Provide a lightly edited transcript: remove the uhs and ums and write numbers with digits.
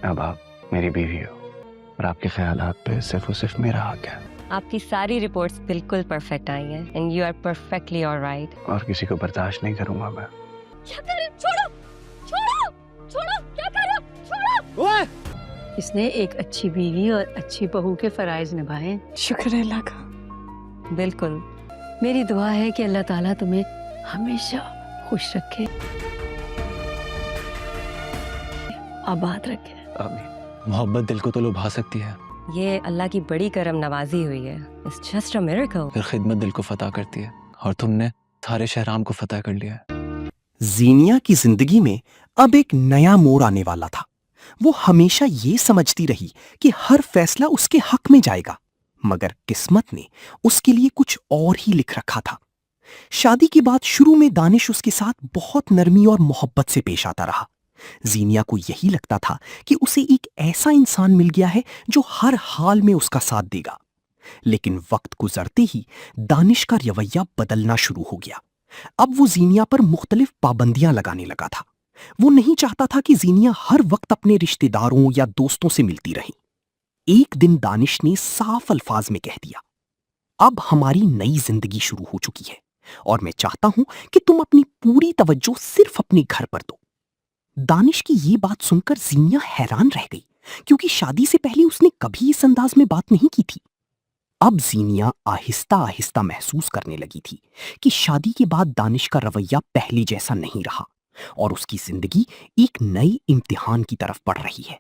اب آپ میری بیوی ہو اور آپ کے خیالات پہ صرف اور صرف میرا حق ہے. آپ کی ساری رپورٹس بالکل پرفیکٹ آئی ہیں and you are perfectly alright. اور کسی کو برداشت نہیں کروں گا میں. کیا کر رہے؟ چھوڑو چھوڑو چھوڑو، کیا کر رہے ہو؟ چھوڑو. اس نے ایک اچھی بیوی اور اچھی بہو کے فرائض نبھائے. شکر ہے اللہ کا. بالکل. میری دعا ہے کہ اللہ تعالیٰ تمہیں ہمیشہ خوش رکھے، آباد رکھے. آمین. محبت دل کو تو لبھا سکتی ہے، یہ اللہ کی بڑی کرم نوازی ہوئی ہے. It's just a miracle. پھر خدمت دل کو فتح کرتی ہے، اور تم نے سارے شہرام کو فتح کر لیا ہے. زینیا کی زندگی میں اب ایک نیا موڑ آنے والا تھا. وہ ہمیشہ یہ سمجھتی رہی کہ ہر فیصلہ اس کے حق میں جائے گا، مگر قسمت نے اس کے لیے کچھ اور ہی لکھ رکھا تھا. شادی کے بعد شروع میں دانش اس کے ساتھ بہت نرمی اور محبت سے پیش آتا رہا. زینیا کو یہی لگتا تھا کہ اسے ایک ایسا انسان مل گیا ہے جو ہر حال میں اس کا ساتھ دے گا. لیکن وقت گزرتے ہی دانش کا رویہ بدلنا شروع ہو گیا. اب وہ زینیا پر مختلف پابندیاں لگانے لگا تھا. وہ نہیں چاہتا تھا کہ زینیا ہر وقت اپنے رشتہ داروں یا دوستوں سے ملتی رہے. ایک دن دانش نے صاف الفاظ میں کہہ دیا، اب ہماری نئی زندگی شروع ہو چکی ہے اور میں چاہتا ہوں کہ تم اپنی پوری توجہ صرف اپنے گھر پر دو. دانش کی یہ بات سن کر زینیا حیران رہ گئی، کیونکہ شادی سے پہلے اس نے کبھی اس انداز میں بات نہیں کی تھی. اب زینیا آہستہ آہستہ محسوس کرنے لگی تھی کہ شادی کے بعد دانش کا رویہ پہلے جیسا نہیں رہا اور اس کی زندگی ایک نئی امتحان کی طرف بڑھ رہی ہے.